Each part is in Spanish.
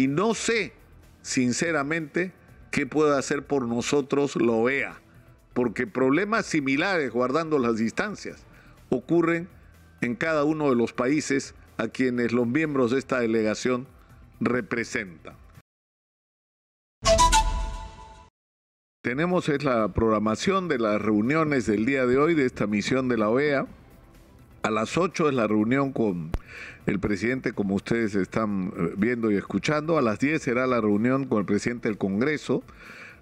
Y no sé, sinceramente, qué puede hacer por nosotros la OEA, porque problemas similares, guardando las distancias, ocurren en cada uno de los países a quienes los miembros de esta delegación representan. Tenemos la programación de las reuniones del día de hoy de esta misión de la OEA. A las 8 es la reunión con el presidente, como ustedes están viendo y escuchando. A las 10 será la reunión con el presidente del Congreso,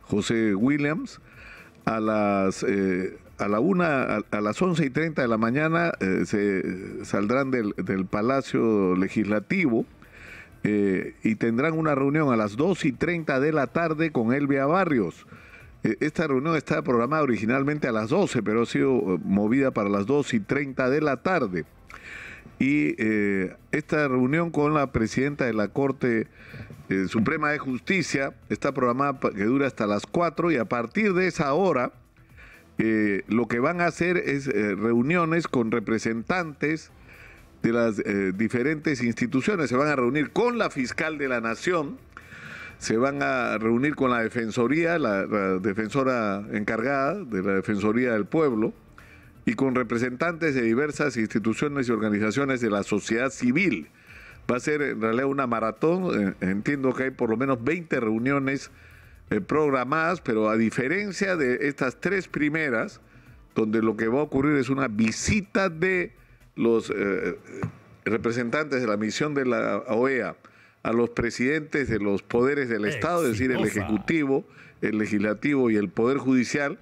José Williams. A las 11:30 de la mañana se saldrán del Palacio Legislativo y tendrán una reunión a las 2:30 de la tarde con Elvia Barrios. Esta reunión estaba programada originalmente a las 12, pero ha sido movida para las 2:30 de la tarde. Y esta reunión con la presidenta de la Corte Suprema de Justicia está programada para que dure hasta las 4, y a partir de esa hora lo que van a hacer es reuniones con representantes de las diferentes instituciones. Se van a reunir con la fiscal de la Nación, se van a reunir con la Defensoría, la defensora encargada de la Defensoría del Pueblo, y con representantes de diversas instituciones y organizaciones de la sociedad civil. Va a ser en realidad una maratón. Entiendo que hay por lo menos 20 reuniones programadas, pero a diferencia de estas 3 primeras, donde lo que va a ocurrir es una visita de los representantes de la misión de la OEA a los presidentes de los poderes del Estado, es decir, el Ejecutivo, el Legislativo y el Poder Judicial.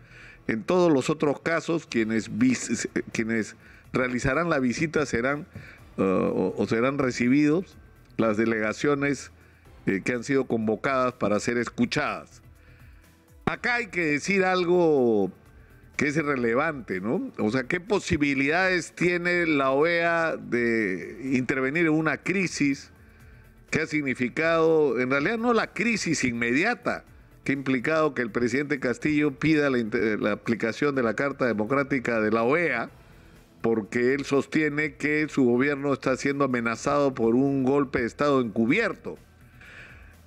En todos los otros casos, quienes realizarán la visita serán serán recibidos las delegaciones que han sido convocadas para ser escuchadas. Acá hay que decir algo que es relevante, ¿no? O sea, ¿qué posibilidades tiene la OEA de intervenir en una crisis que ha significado, en realidad no la crisis inmediata, que ha implicado que el presidente Castillo pida la aplicación de la Carta Democrática de la OEA, porque él sostiene que su gobierno está siendo amenazado por un golpe de Estado encubierto?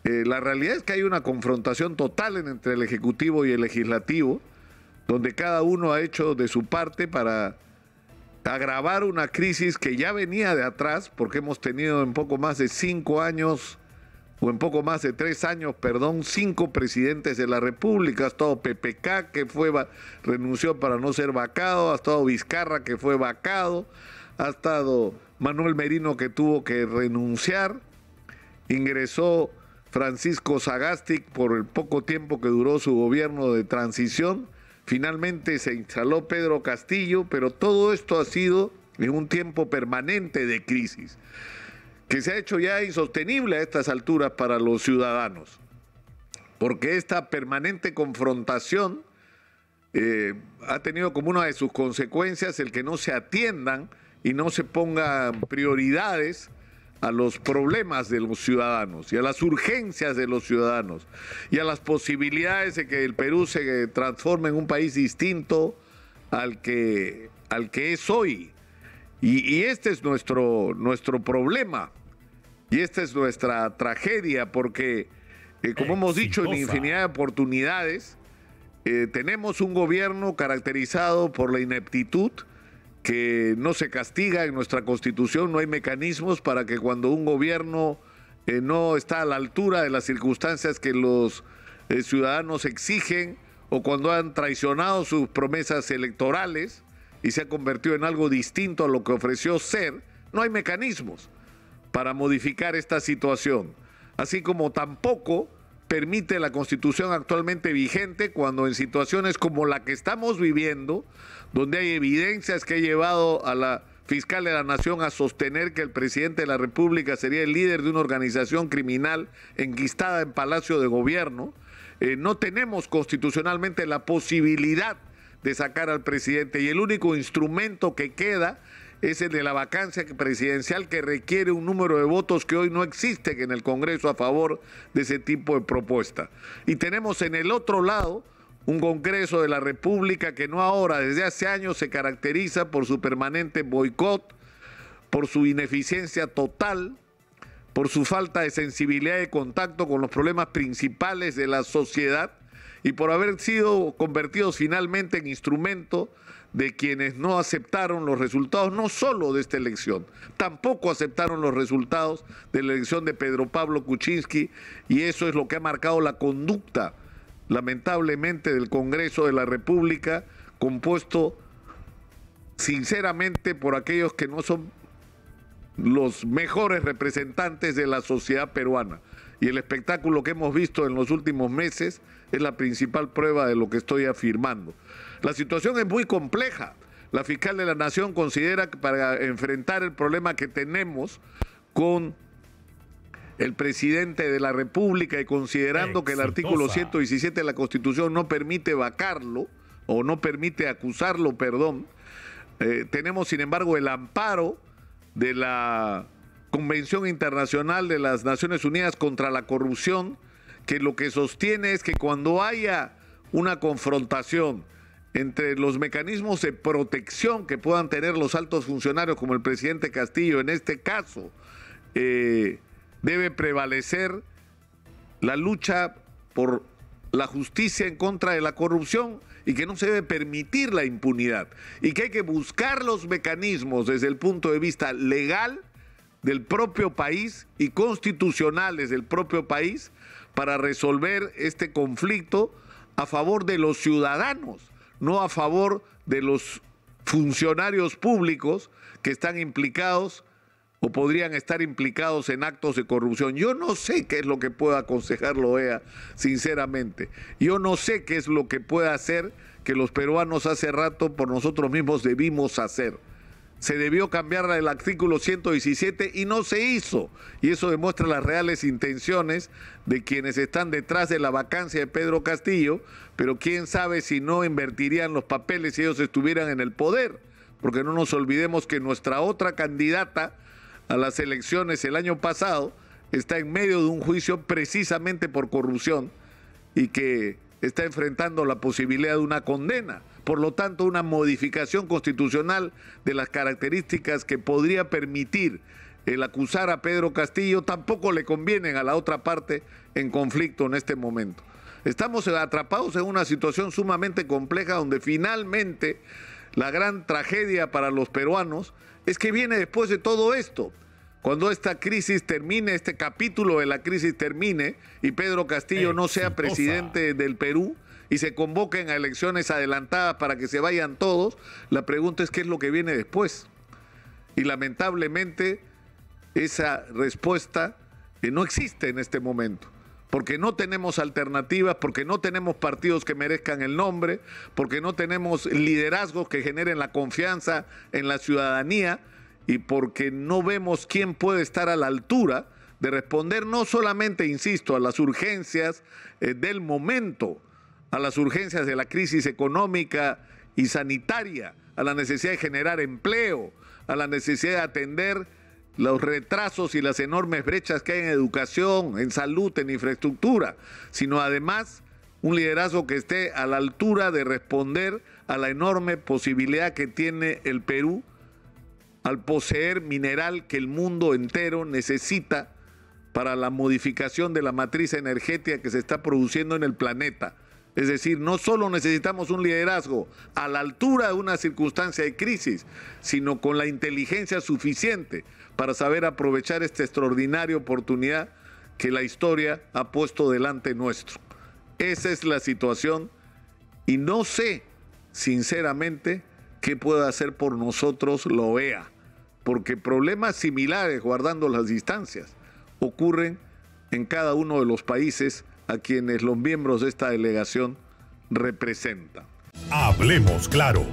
La realidad es que hay una confrontación total entre el Ejecutivo y el Legislativo, donde cada uno ha hecho de su parte para agravar una crisis que ya venía de atrás, porque hemos tenido en poco más de 5 años, o en poco más de 3 años, perdón, 5 presidentes de la República. Ha estado PPK, que renunció para no ser vacado, ha estado Vizcarra, que fue vacado, ha estado Manuel Merino, que tuvo que renunciar, ingresó Francisco Sagasti por el poco tiempo que duró su gobierno de transición, finalmente se instaló Pedro Castillo, pero todo esto ha sido en un tiempo permanente de crisis, que se ha hecho ya insostenible a estas alturas para los ciudadanos, porque esta permanente confrontación ha tenido como una de sus consecuencias el que no se atiendan y no se pongan prioridades a los problemas de los ciudadanos y a las urgencias de los ciudadanos y a las posibilidades de que el Perú se transforme en un país distinto al que es hoy. Y este es nuestro problema. Y esta es nuestra tragedia, porque, como hemos dicho en infinidad de oportunidades, tenemos un gobierno caracterizado por la ineptitud, que no se castiga. En nuestra Constitución no hay mecanismos para que cuando un gobierno no está a la altura de las circunstancias que los ciudadanos exigen, o cuando han traicionado sus promesas electorales y se ha convertido en algo distinto a lo que ofreció ser, no hay mecanismos para modificar esta situación, así como tampoco permite la Constitución actualmente vigente cuando en situaciones como la que estamos viviendo, donde hay evidencias que ha llevado a la fiscal de la Nación a sostener que el presidente de la República sería el líder de una organización criminal enquistada en Palacio de Gobierno, no tenemos constitucionalmente la posibilidad de sacar al presidente, y el único instrumento que queda es el de la vacancia presidencial, que requiere un número de votos que hoy no existe en el Congreso a favor de ese tipo de propuesta. Y tenemos en el otro lado un Congreso de la República que no ahora, desde hace años se caracteriza por su permanente boicot, por su ineficiencia total, por su falta de sensibilidad y contacto con los problemas principales de la sociedad y por haber sido convertidos finalmente en instrumento de quienes no aceptaron los resultados, no solo de esta elección, tampoco aceptaron los resultados de la elección de Pedro Pablo Kuczynski, y eso es lo que ha marcado la conducta, lamentablemente, del Congreso de la República, compuesto sinceramente por aquellos que no son los mejores representantes de la sociedad peruana. Y el espectáculo que hemos visto en los últimos meses es la principal prueba de lo que estoy afirmando. La situación es muy compleja. La fiscal de la Nación considera que para enfrentar el problema que tenemos con el presidente de la República y considerando que el artículo 117 de la Constitución no permite vacarlo, o no permite acusarlo, tenemos sin embargo el amparo de la Convención Internacional de las Naciones Unidas contra la Corrupción, que lo que sostiene es que cuando haya una confrontación entre los mecanismos de protección que puedan tener los altos funcionarios, como el presidente Castillo en este caso, debe prevalecer la lucha por la justicia en contra de la corrupción y que no se debe permitir la impunidad y que hay que buscar los mecanismos desde el punto de vista legal del propio país y constitucionales del propio país para resolver este conflicto a favor de los ciudadanos, no a favor de los funcionarios públicos que están implicados o podrían estar implicados en actos de corrupción. Yo no sé qué es lo que pueda aconsejar la OEA, sinceramente. Yo no sé qué es lo que pueda hacer que los peruanos hace rato por nosotros mismos debimos hacer. Se debió cambiar el artículo 117 y no se hizo. Y eso demuestra las reales intenciones de quienes están detrás de la vacancia de Pedro Castillo, pero quién sabe si no invertirían los papeles si ellos estuvieran en el poder. Porque no nos olvidemos que nuestra otra candidata a las elecciones el año pasado está en medio de un juicio precisamente por corrupción y que está enfrentando la posibilidad de una condena. Por lo tanto, una modificación constitucional de las características que podría permitir el acusar a Pedro Castillo tampoco le convienen a la otra parte en conflicto en este momento. Estamos atrapados en una situación sumamente compleja donde finalmente la gran tragedia para los peruanos es que viene después de todo esto. Cuando esta crisis termine, este capítulo de la crisis termine y Pedro Castillo no sea presidente del Perú y se convoquen a elecciones adelantadas para que se vayan todos, la pregunta es qué es lo que viene después. Y lamentablemente esa respuesta no existe en este momento, porque no tenemos alternativas, porque no tenemos partidos que merezcan el nombre, porque no tenemos liderazgos que generen la confianza en la ciudadanía y porque no vemos quién puede estar a la altura de responder no solamente, insisto, a las urgencias del momento, a las urgencias de la crisis económica y sanitaria, a la necesidad de generar empleo, a la necesidad de atender los retrasos y las enormes brechas que hay en educación, en salud, en infraestructura, sino además un liderazgo que esté a la altura de responder a la enorme posibilidad que tiene el Perú al poseer mineral que el mundo entero necesita para la modificación de la matriz energética que se está produciendo en el planeta. Es decir, no solo necesitamos un liderazgo a la altura de una circunstancia de crisis, sino con la inteligencia suficiente para saber aprovechar esta extraordinaria oportunidad que la historia ha puesto delante nuestro. Esa es la situación y no sé, sinceramente, qué puede hacer por nosotros la OEA, porque problemas similares, guardando las distancias, ocurren en cada uno de los países a quienes los miembros de esta delegación representan. Hablemos claro.